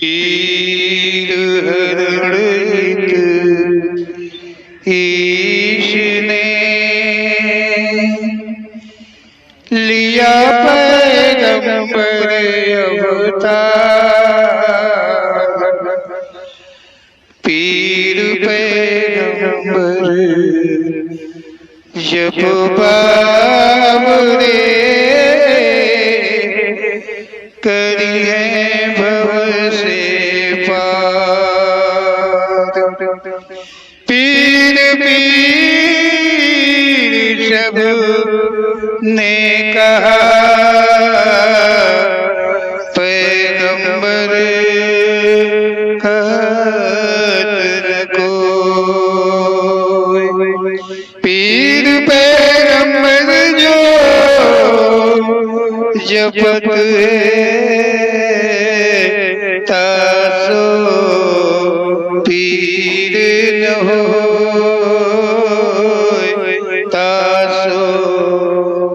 पीर हरणित ईश ने लिया पैगंबर अवतार। पीर पैगंबर जब बाबरे करी है भव से पार। पीर पीर सब ने कहा पैगंबर कहत न कोई। पीर पैगंबर जो जपत है तासो पीर न होय, तासो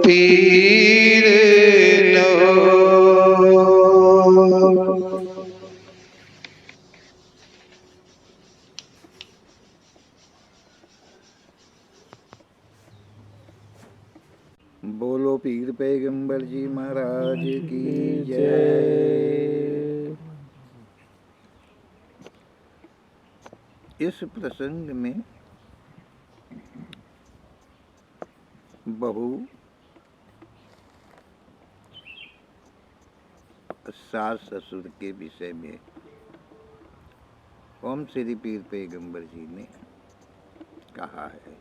पीर न होय। बोलो पीर पैगंबर जी महाराज की जय। इस प्रसंग में बहू सास ससुर के विषय में ओम श्री पीर पैगंबर जी ने कहा है।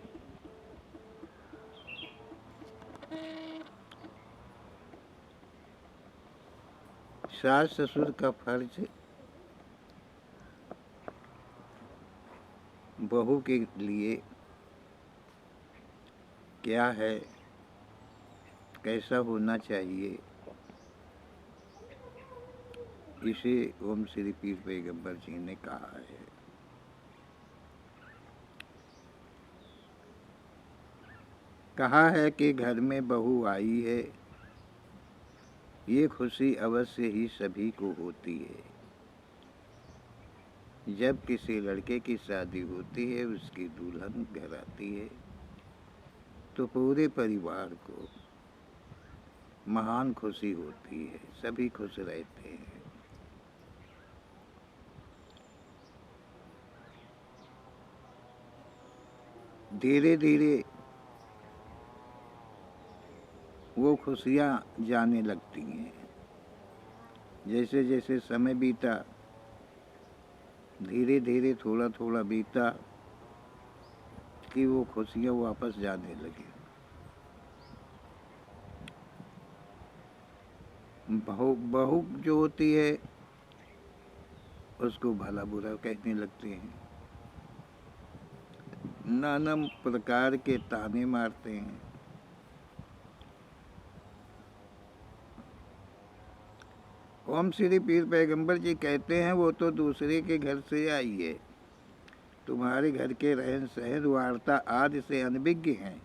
सास ससुर का फर्ज बहू के लिए क्या है, कैसा होना चाहिए, इसे ओम श्री पीर पैगंबर जी ने कहा है। कहा है कि घर में बहू आई है, ये खुशी अवश्य ही सभी को होती है। जब किसी लड़के की शादी होती है, उसकी दुल्हन घर आती है, तो पूरे परिवार को महान खुशी होती है, सभी खुश रहते हैं। धीरे धीरे वो खुशियाँ जाने लगती हैं। जैसे जैसे समय बीता, धीरे धीरे थोड़ा थोड़ा बीता कि वो खुशियाँ वापस जाने लगी। बहू जो होती है उसको भला बुरा कहने लगते हैं, नाना प्रकार के ताने मारते हैं। ओम श्री पीर पैगंबर जी कहते हैं वो तो दूसरे के घर से आई है, तुम्हारे घर के रहन सहन वार्ता आदि से अनभिज्ञ हैं।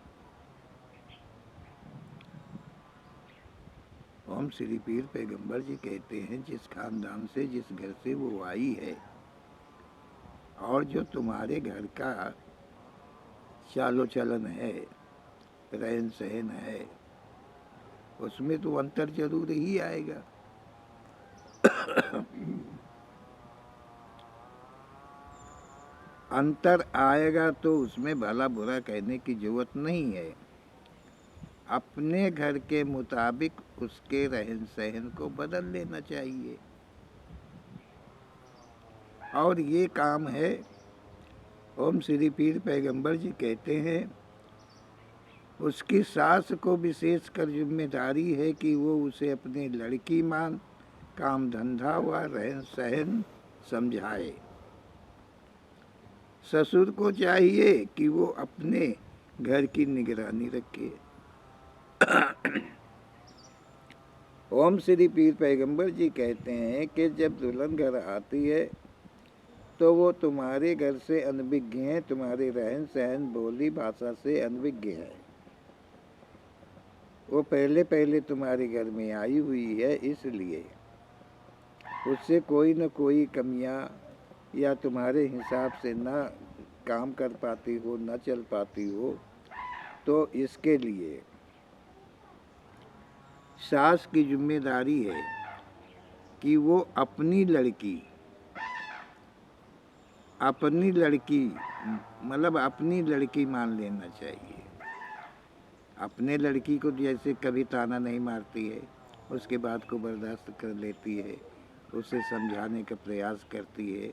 ओम श्री पीर पैगंबर जी कहते हैं जिस खानदान से, जिस घर से वो आई है और जो तुम्हारे घर का चालो चलन है, रहन सहन है, उसमें तो अंतर जरूर ही आएगा। अंतर आएगा तो उसमें भला बुरा कहने की जरूरत नहीं है। अपने घर के मुताबिक उसके रहन सहन को बदल लेना चाहिए। और ये काम है, ओम श्री पीर पैगंबर जी कहते हैं उसकी सास को विशेष कर जिम्मेदारी है कि वो उसे अपनी लड़की मान काम धंधा व रहन सहन समझाए। ससुर को चाहिए कि वो अपने घर की निगरानी रखे। ओम श्री पीर पैगंबर जी कहते हैं कि जब दुल्हन घर आती है तो वो तुम्हारे घर से अनभिज्ञ है, तुम्हारे रहन सहन बोली भाषा से अनभिज्ञ है। वो पहले पहले तुम्हारे घर में आई हुई है, इसलिए उससे कोई न कोई कमियां या तुम्हारे हिसाब से न काम कर पाती हो, न चल पाती हो, तो इसके लिए सास की जिम्मेदारी है कि वो अपनी लड़की मतलब अपनी लड़की मान लेना चाहिए। अपने लड़की को जैसे कभी ताना नहीं मारती है, उसके बात को बर्दाश्त कर लेती है, उसे समझाने का प्रयास करती है,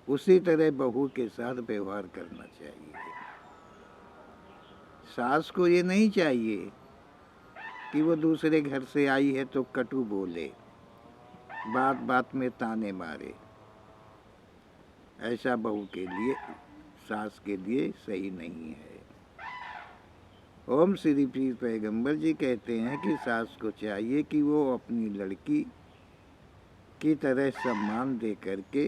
उसी तरह बहू के साथ व्यवहार करना चाहिए। सास को ये नहीं चाहिए कि वो दूसरे घर से आई है तो कटु बोले, बात बात में ताने मारे। ऐसा बहू के लिए, सास के लिए सही नहीं है। ओम श्री पीर पैगंबर जी कहते हैं कि सास को चाहिए कि वो अपनी लड़की की तरह सम्मान दे करके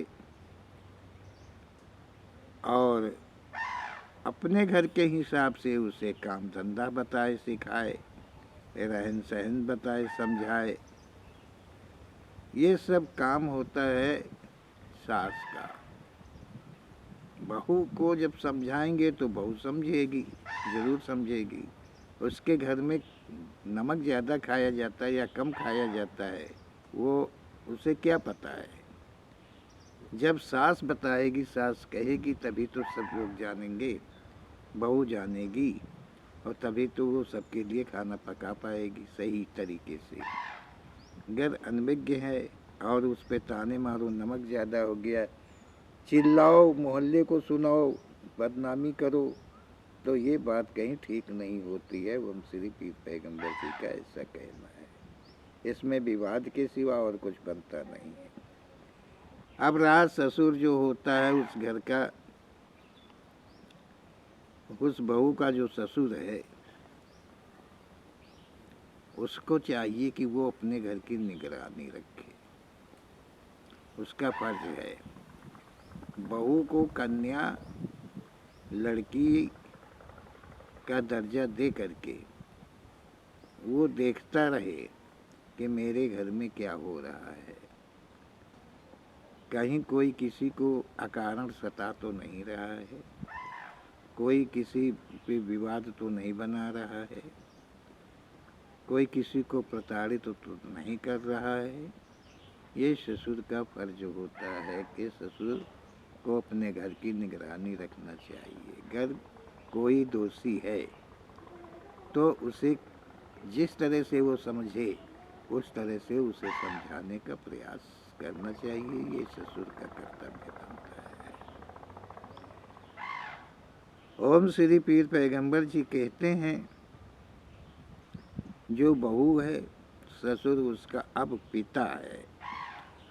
और अपने घर के हिसाब से उसे काम धंधा बताए, सिखाए, रहन सहन बताए, समझाए। ये सब काम होता है सास का। बहू को जब समझाएंगे तो बहू समझेगी, ज़रूर समझेगी। उसके घर में नमक ज़्यादा खाया जाता है या कम खाया जाता है, वो उसे क्या पता है। जब सास बताएगी, सास कहेगी, तभी तो सब लोग जानेंगे, बहू जानेगी, और तभी तो वो सबके लिए खाना पका पाएगी सही तरीके से। अगर अनभिज्ञ है और उस पर ताने मारो, नमक ज़्यादा हो गया, चिल्लाओ, मोहल्ले को सुनाओ, बदनामी करो, तो ये बात कहीं ठीक नहीं होती है। वो श्री पीर पैगंबर जी का ऐसा कहना है। इसमें विवाद के सिवा और कुछ बनता नहीं है। अब रहा ससुर जो होता है उस घर का, उस बहू का जो ससुर है, उसको चाहिए कि वो अपने घर की निगरानी रखे। उसका फर्ज है। बहू को कन्या, लड़की का दर्जा दे करके वो देखता रहे कि मेरे घर में क्या हो रहा है, कहीं कोई किसी को अकारण सता तो नहीं रहा है, कोई किसी पे विवाद तो नहीं बना रहा है, कोई किसी को प्रताड़ित तो नहीं कर रहा है। ये ससुर का फर्ज होता है कि ससुर को अपने घर की निगरानी रखना चाहिए। अगर कोई दोषी है तो उसे जिस तरह से वो समझे उस तरह से उसे समझाने का प्रयास करना चाहिए। ये ससुर का कर्तव्य बनता है। ओम श्री पीर पैगंबर जी कहते हैं, जो बहू है, ससुर उसका अब पिता है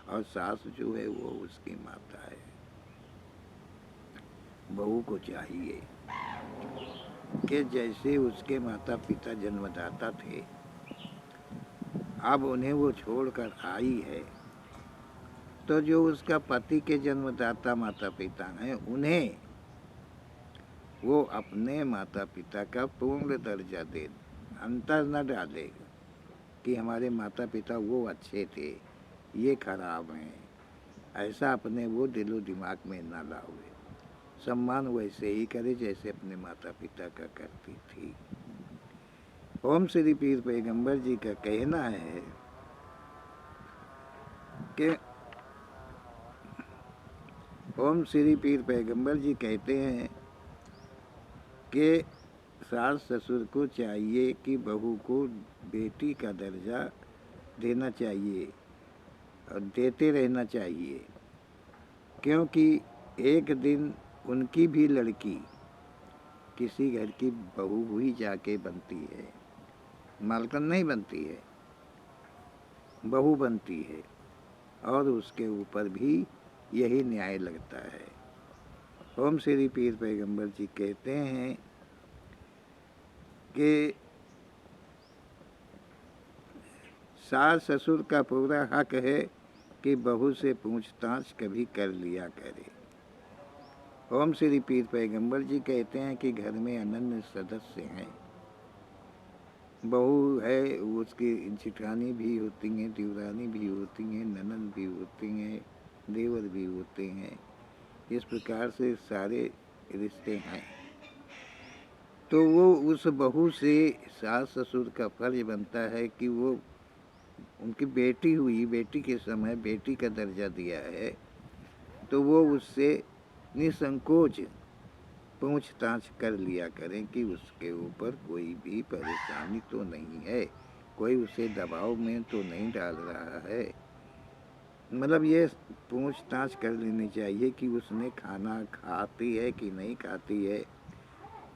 और सास जो है वो उसकी माता है। बहू को चाहिए कि जैसे उसके माता पिता जन्मदाता थे, अब उन्हें वो छोड़कर आई है, तो जो उसका पति के जन्मदाता माता पिता हैं, उन्हें वो अपने माता पिता का पूर्ण दर्जा दे, अंतर न डालेगा कि हमारे माता पिता वो अच्छे थे, ये खराब हैं। ऐसा अपने वो दिलो दिमाग में न लाओगे। सम्मान वैसे ही करे जैसे अपने माता पिता का करती थी। ओम श्री पीर पैगंबर जी का कहना है कि ओम श्री पीर पैगंबर जी कहते हैं कि सास ससुर को चाहिए कि बहू को बेटी का दर्जा देना चाहिए और देते रहना चाहिए, क्योंकि एक दिन उनकी भी लड़की किसी घर की बहू हुई जाके बनती है, मालकन नहीं बनती है, बहू बनती है, और उसके ऊपर भी यही न्याय लगता है। ओम श्री पीर पैगंबर जी कहते हैं कि सास ससुर का पूरा हक है कि बहू से पूछताछ कभी कर लिया करे। ओम श्री पीर पैगंबर जी कहते हैं कि घर में अनन्य सदस्य हैं, बहू है उसकी जेठानी भी होती हैं, देवरानी भी होती हैं, ननद भी होती हैं, देवर भी होते हैं। इस प्रकार से सारे रिश्ते हैं। तो वो उस बहू से सास ससुर का फर्ज बनता है कि वो उनकी बेटी हुई, बेटी के समय बेटी का दर्जा दिया है, तो वो उससे निसंकोच पूछताछ कर लिया करें कि उसके ऊपर कोई भी परेशानी तो नहीं है, कोई उसे दबाव में तो नहीं डाल रहा है। मतलब ये पूछताछ कर लेनी चाहिए कि उसने खाना खाती है कि नहीं खाती है,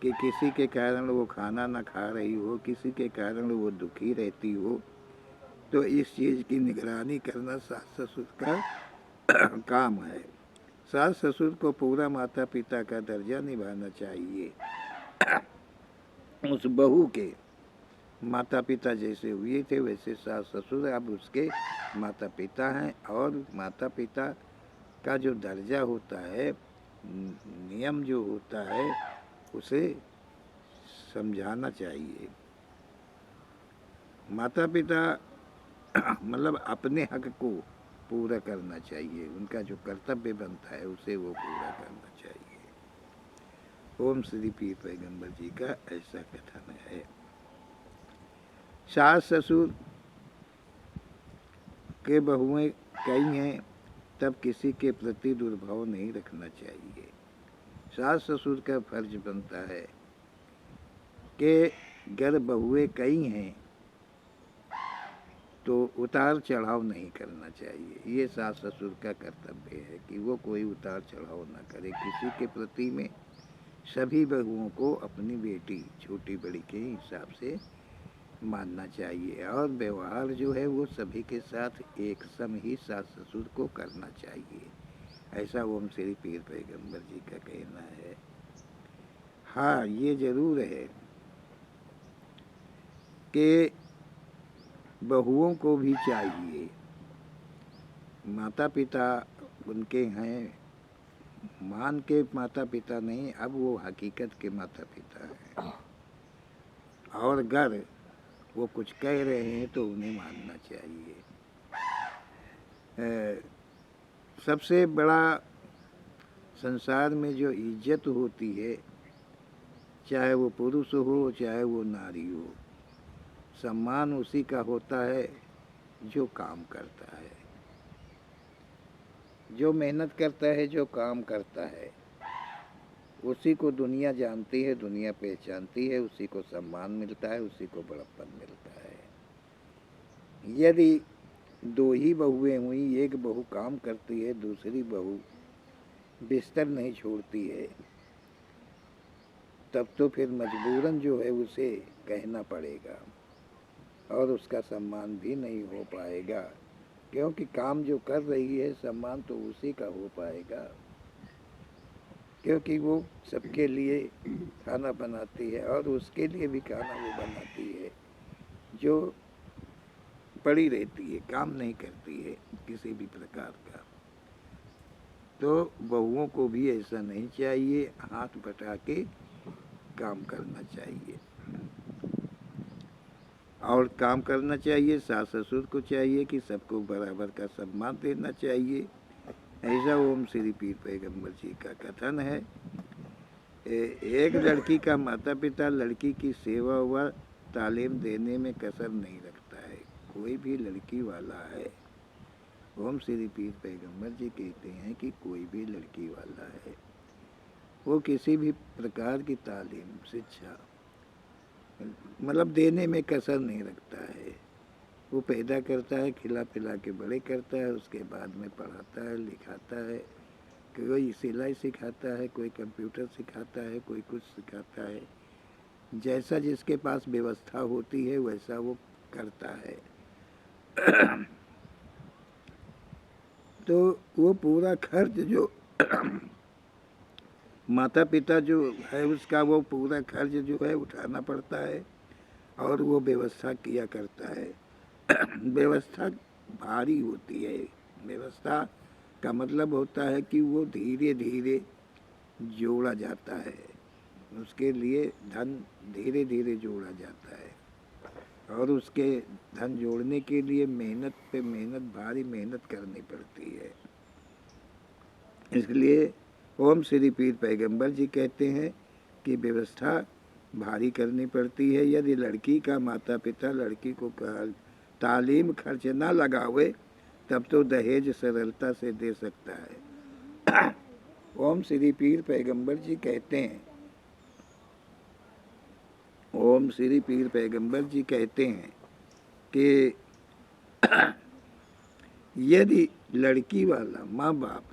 कि किसी के कारण वो खाना ना खा रही हो, किसी के कारण वो दुखी रहती हो। तो इस चीज़ की निगरानी करना सास ससुर का काम है। सास ससुर को पूरा माता पिता का दर्जा निभाना चाहिए। उस बहू के माता पिता जैसे हुए थे वैसे सास ससुर अब उसके माता पिता हैं, और माता पिता का जो दर्जा होता है, नियम जो होता है, उसे समझाना चाहिए। माता पिता मतलब अपने हक को पूरा करना चाहिए, उनका जो कर्तव्य बनता है उसे वो पूरा करना चाहिए। ओम श्री पीर पैगंबर जी का ऐसा कथन है। सास ससुर के बहुएं कई हैं, तब किसी के प्रति दुर्भाव नहीं रखना चाहिए। सास ससुर का फर्ज बनता है कि अगर बहुएं कई हैं तो उतार चढ़ाव नहीं करना चाहिए। ये सास ससुर का कर्तव्य है कि वो कोई उतार चढ़ाव ना करे किसी के प्रति में। सभी बहुओं को अपनी बेटी छोटी बड़ी के हिसाब से मानना चाहिए, और व्यवहार जो है वो सभी के साथ एक सम ही सास ससुर को करना चाहिए। ऐसा ओम श्री पीर पैगंबर जी का कहना है। हाँ, ये जरूर है कि बहुओं को भी चाहिए, माता पिता उनके हैं, मान के माता पिता नहीं, अब वो हकीकत के माता पिता हैं, और अगर वो कुछ कह रहे हैं तो उन्हें मानना चाहिए। सबसे बड़ा संसार में जो इज्जत होती है, चाहे वो पुरुष हो चाहे वो नारी हो, सम्मान उसी का होता है जो काम करता है, जो मेहनत करता है, जो काम करता है। उसी को दुनिया जानती है, दुनिया पहचानती है, उसी को सम्मान मिलता है, उसी को बड़प्पन मिलता है। यदि दो ही बहुएं हुई, एक बहू काम करती है, दूसरी बहू बिस्तर नहीं छोड़ती है, तब तो फिर मजबूरन जो है उसे कहना पड़ेगा, और उसका सम्मान भी नहीं हो पाएगा, क्योंकि काम जो कर रही है सम्मान तो उसी का हो पाएगा, क्योंकि वो सबके लिए खाना बनाती है, और उसके लिए भी खाना वो बनाती है जो पड़ी रहती है, काम नहीं करती है किसी भी प्रकार का। तो बहुओं को भी ऐसा नहीं चाहिए, हाथ बटा के काम करना चाहिए, और काम करना चाहिए। सास ससुर को चाहिए कि सबको बराबर का सम्मान देना चाहिए। ऐसा ओम श्री पीर पैगंबर जी का कथन है। एक लड़की का माता पिता लड़की की सेवा व तालीम देने में कसर नहीं रखता है। कोई भी लड़की वाला है, ओम श्री पीर पैगंबर जी कहते हैं कि कोई भी लड़की वाला है, वो किसी भी प्रकार की तालीम शिक्षा मतलब देने में कसर नहीं रखता है। वो पैदा करता है, खिला पिला के बड़े करता है, उसके बाद में पढ़ाता है, लिखाता है, कोई सिलाई सिखाता है, कोई कंप्यूटर सिखाता है, कोई कुछ सिखाता है। जैसा जिसके पास व्यवस्था होती है वैसा वो करता है। तो वो पूरा खर्च जो माता पिता जो है उसका वो पूरा खर्च जो है उठाना पड़ता है, और वो व्यवस्था किया करता है। व्यवस्था भारी होती है। व्यवस्था का मतलब होता है कि वो धीरे धीरे जोड़ा जाता है, उसके लिए धन धीरे धीरे जोड़ा जाता है। और उसके धन जोड़ने के लिए मेहनत पे मेहनत, भारी मेहनत करनी पड़ती है। इसलिए ओम श्री पीर पैगंबर जी कहते हैं कि व्यवस्था भारी करनी पड़ती है। यदि लड़की का माता पिता लड़की को तालीम खर्च ना लगावे तब तो दहेज सरलता से दे सकता है। ओम श्री पीर पैगंबर जी कहते हैं, ओम श्री पीर पैगंबर जी कहते हैं कि यदि लड़की वाला माँ बाप,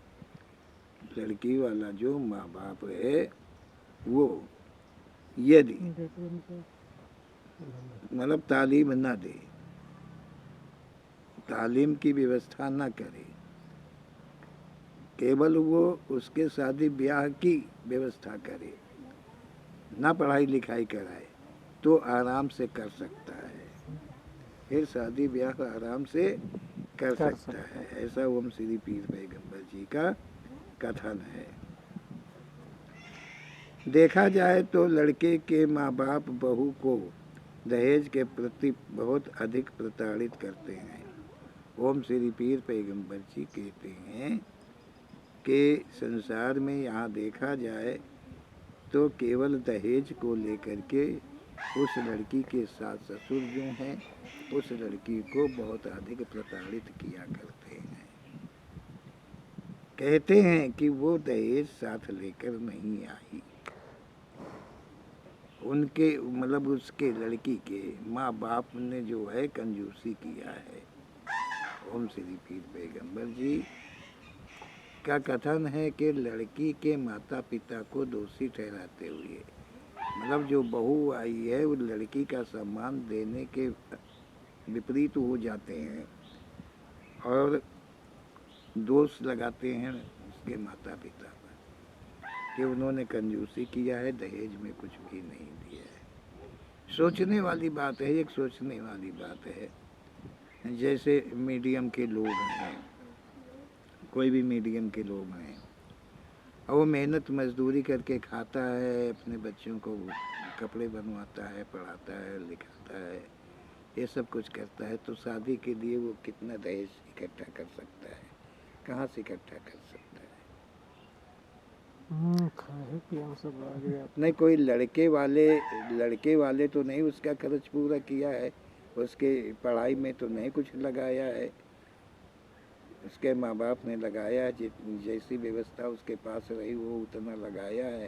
लड़की वाला जो माँ बाप है वो यदि मतलब तालीम ना दे, तालीम की व्यवस्था ना करे, केवल वो उसके शादी ब्याह की व्यवस्था करे, ना पढ़ाई लिखाई कराए, तो आराम से कर सकता है, फिर शादी ब्याह आराम से कर सकता है। ऐसा ओम श्री पीर पैगंबर जी का कथन है। देखा जाए तो लड़के के माँ बाप बहू को दहेज के प्रति बहुत अधिक प्रताड़ित करते हैं। ओम श्री पीर पैगंबर जी कहते हैं कि संसार में यहाँ देखा जाए तो केवल दहेज को लेकर के उस लड़की के सास ससुर जो हैं उस लड़की को बहुत अधिक प्रताड़ित किया करते हैं। कहते हैं कि वो दहेज साथ लेकर नहीं आई, उनके मतलब उसके लड़की के माँ बाप ने जो है कंजूसी किया है। ओम श्री पीर पैगंबर जी का कथन है कि लड़की के माता पिता को दोषी ठहराते हुए, मतलब जो बहू आई है उस लड़की का सम्मान देने के विपरीत हो जाते हैं और दोष लगाते हैं उसके माता पिता पर कि उन्होंने कंजूसी किया है, दहेज में कुछ भी नहीं दिया है। सोचने वाली बात है, एक सोचने वाली बात है। जैसे मीडियम के लोग हैं, कोई भी मीडियम के लोग हैं और वो मेहनत मजदूरी करके खाता है, अपने बच्चों को कपड़े बनवाता है, पढ़ाता है, लिखाता है, ये सब कुछ करता है, तो शादी के लिए वो कितना दहेज इकट्ठा कर सकता है, कहाँ से इकट्ठा कर सकता है? खाए पिए सब आ गया। नहीं, कोई लड़के वाले तो नहीं उसका खर्च पूरा किया है, उसके पढ़ाई में तो नहीं कुछ लगाया है, उसके माँ बाप ने लगाया, जैसी व्यवस्था उसके पास रही वो उतना लगाया है,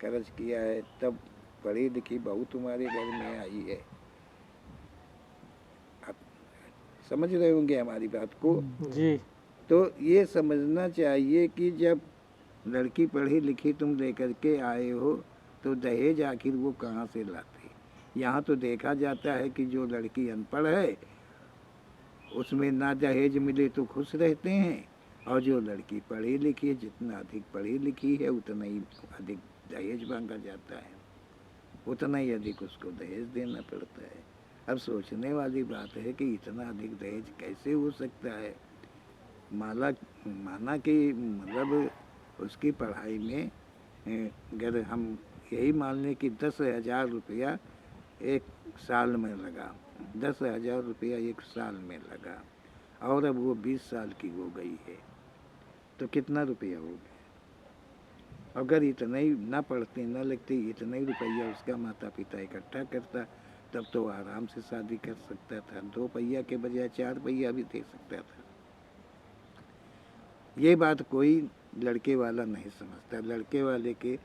खर्च किया है, तब पढ़ी लिखी बहू तुम्हारे घर में आई है। आप समझ रहे होंगे हमारी बात को जी। तो ये समझना चाहिए कि जब लड़की पढ़ी लिखी तुम लेकर के आए हो तो दहेज आखिर वो कहाँ से लाते? यहाँ तो देखा जाता है कि जो लड़की अनपढ़ है उसमें ना दहेज मिले तो खुश रहते हैं, और जो लड़की पढ़ी लिखी है, जितना अधिक पढ़ी लिखी है उतना ही अधिक दहेज मांगा जाता है, उतना ही अधिक उसको दहेज देना पड़ता है। अब सोचने वाली बात है कि इतना अधिक दहेज कैसे हो सकता है। माना कि मतलब उसकी पढ़ाई में अगर हम यही मान लें कि 10,000 रुपया एक साल में लगा, 10,000 रुपया एक साल में लगा और अब वो 20 साल की हो गई है तो कितना रुपया हो गया? अगर इतना ही ना पढ़ते ना लिखते इतना ही रुपया उसका माता पिता इकट्ठा करता तब तो आराम से शादी कर सकता था, 2 पहिया के बजाय 4 पहिया भी दे सकता था। ये बात कोई लड़के वाला नहीं समझता, लड़के वाले के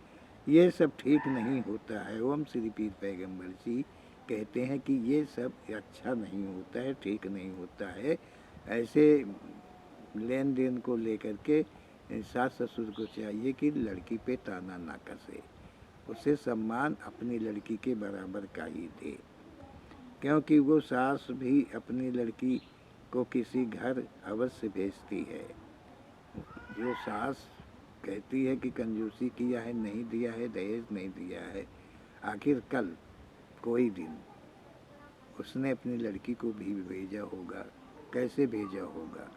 ये सब ठीक नहीं होता है। ओम श्री पीर पैगंबर जी कहते हैं कि ये सब अच्छा नहीं होता है, ठीक नहीं होता है। ऐसे लेन देन को लेकर के सास ससुर को चाहिए कि लड़की पे ताना ना कसे, उसे सम्मान अपनी लड़की के बराबर का ही दे, क्योंकि वो सास भी अपनी लड़की को किसी घर अवश्य भेजती है। जो सास कहती है कि कंजूसी किया है, नहीं दिया है, दहेज नहीं दिया है, आखिर कल कोई दिन उसने अपनी लड़की को भी भेजा होगा, कैसे भेजा होगा?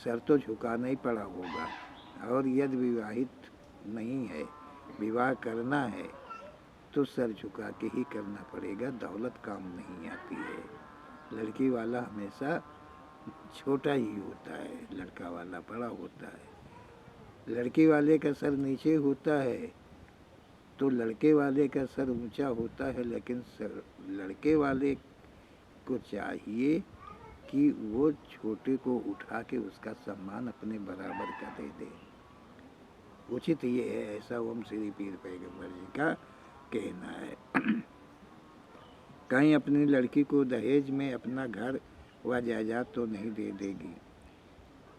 सर तो झुकाना ही पड़ा होगा। और यदि विवाहित नहीं है, विवाह करना है तो सर झुका के ही करना पड़ेगा, दौलत काम नहीं आती है। लड़की वाला हमेशा छोटा ही होता है, लड़का वाला बड़ा होता है। लड़की वाले का सर नीचे होता है तो लड़के वाले का सर ऊंचा होता है, लेकिन लड़के वाले को चाहिए कि वो छोटे को उठा के उसका सम्मान अपने बराबर का दे दे। उचित ये है, ऐसा ओम श्री पीर पैगंबर जी का कहना है। कहीं अपनी लड़की को दहेज में अपना घर व जायदाद तो नहीं दे देगी।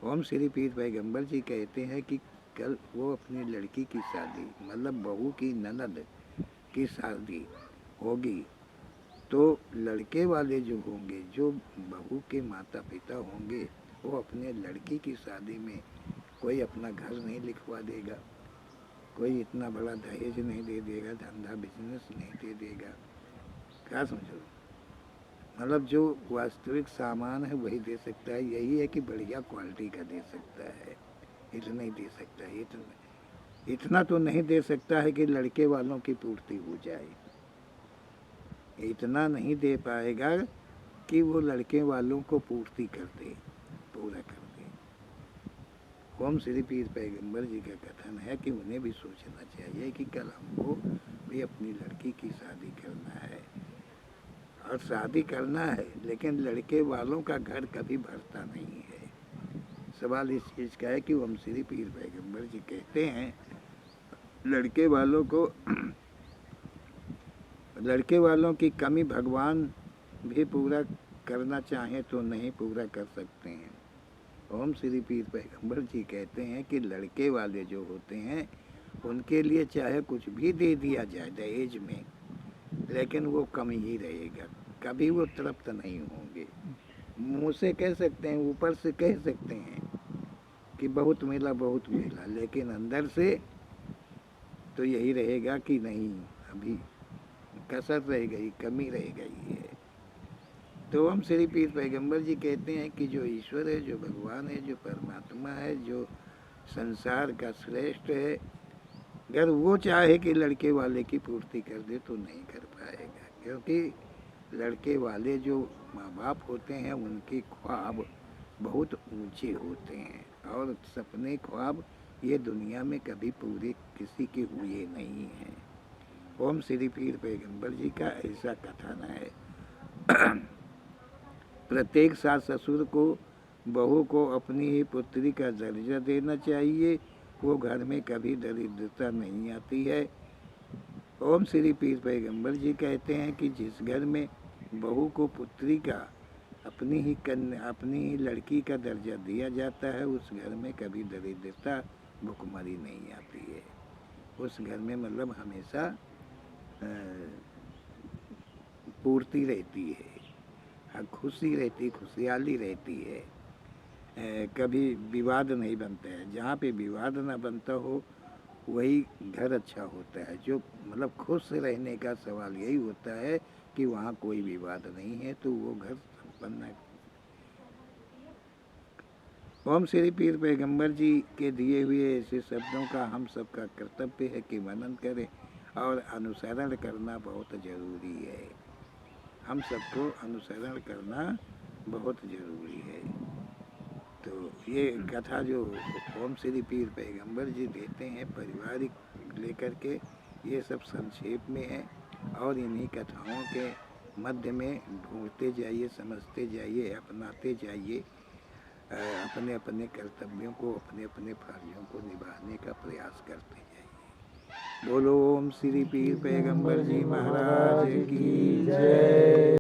ओम श्री पीर पैगंबर जी कहते हैं कि कल वो अपनी लड़की की शादी, मतलब बहू की ननद की शादी होगी, तो लड़के वाले जो होंगे, जो बहू के माता पिता होंगे, वो अपने लड़की की शादी में कोई अपना घर नहीं लिखवा देगा, कोई इतना बड़ा दहेज नहीं दे देगा, धंधा बिजनेस नहीं दे देगा। क्या समझो, मतलब जो वास्तविक सामान है वही दे सकता है। यही है कि बढ़िया क्वालिटी का दे सकता है, इतना ही दे सकता है। इतना तो नहीं दे सकता है कि लड़के वालों की पूर्ति हो जाए, इतना नहीं दे पाएगा कि वो लड़के वालों को पूर्ति कर दे, पूरा कर दे। ओम श्री पीर पैगंबर जी का कथन है कि उन्हें भी सोचना चाहिए कि कल हमको भी अपनी लड़की की शादी करना है, और शादी करना है, लेकिन लड़के वालों का घर कभी भरता नहीं है। सवाल इस चीज़ का है कि ओम श्री पीर पैगंबर जी कहते हैं लड़के वालों की कमी भगवान भी पूरा करना चाहें तो नहीं पूरा कर सकते हैं। ओम श्री पीर पैगंबर जी कहते हैं कि लड़के वाले जो होते हैं उनके लिए चाहे कुछ भी दे दिया जाए दहेज में, लेकिन वो कम ही रहेगा, कभी वो तृप्त नहीं होंगे। मुँह से कह सकते हैं, ऊपर से कह सकते हैं कि बहुत मिला बहुत मिला, लेकिन अंदर से तो यही रहेगा कि नहीं, अभी कसर रह गई, कमी रह गई है। तो हम श्री पीर पैगंबर जी कहते हैं कि जो ईश्वर है, जो भगवान है, जो परमात्मा है, जो संसार का श्रेष्ठ है, अगर वो चाहे कि लड़के वाले की पूर्ति कर दे तो नहीं कर पाएगा, क्योंकि लड़के वाले जो माँ बाप होते हैं उनके ख्वाब बहुत ऊंचे होते हैं, और सपने ख्वाब ये दुनिया में कभी पूरे किसी के हुए नहीं हैं। ओम श्री पीर पैगंबर जी का ऐसा कथन है। प्रत्येक सास ससुर को बहू को अपनी ही पुत्री का दर्जा देना चाहिए, वो घर में कभी दरिद्रता नहीं आती है। ओम श्री पीर पैगंबर जी कहते हैं कि जिस घर में बहू को पुत्री का अपनी ही लड़की का दर्जा दिया जाता है, उस घर में कभी दरिद्रता भुखमरी नहीं आती है। उस घर में मतलब हमेशा पूर्ति रहती है, खुशी रहती, खुशहाली रहती है, कभी विवाद नहीं बनता है। जहाँ पे विवाद ना बनता हो वही घर अच्छा होता है। जो मतलब खुश रहने का सवाल यही होता है कि वहाँ कोई विवाद नहीं है, तो वो घर संपन्न है। ओम श्री पीर पैगंबर जी के दिए हुए ऐसे शब्दों का हम सबका कर्तव्य है कि मनन करें और अनुसरण करना बहुत ज़रूरी है। हम सबको अनुसरण करना बहुत ज़रूरी है। तो ये कथा जो ओम श्री पीर पैगंबर जी देते हैं पारिवारिक लेकर के, ये सब संक्षेप में है, और इन्हीं कथाओं के मध्य में ढूंढते जाइए, समझते जाइए, अपनाते जाइए, अपने अपने कर्तव्यों को, अपने अपने फर्जों को निभाने का प्रयास करते जाइए। बोलो ओम श्री पीर पैगंबर जी महाराज की जय।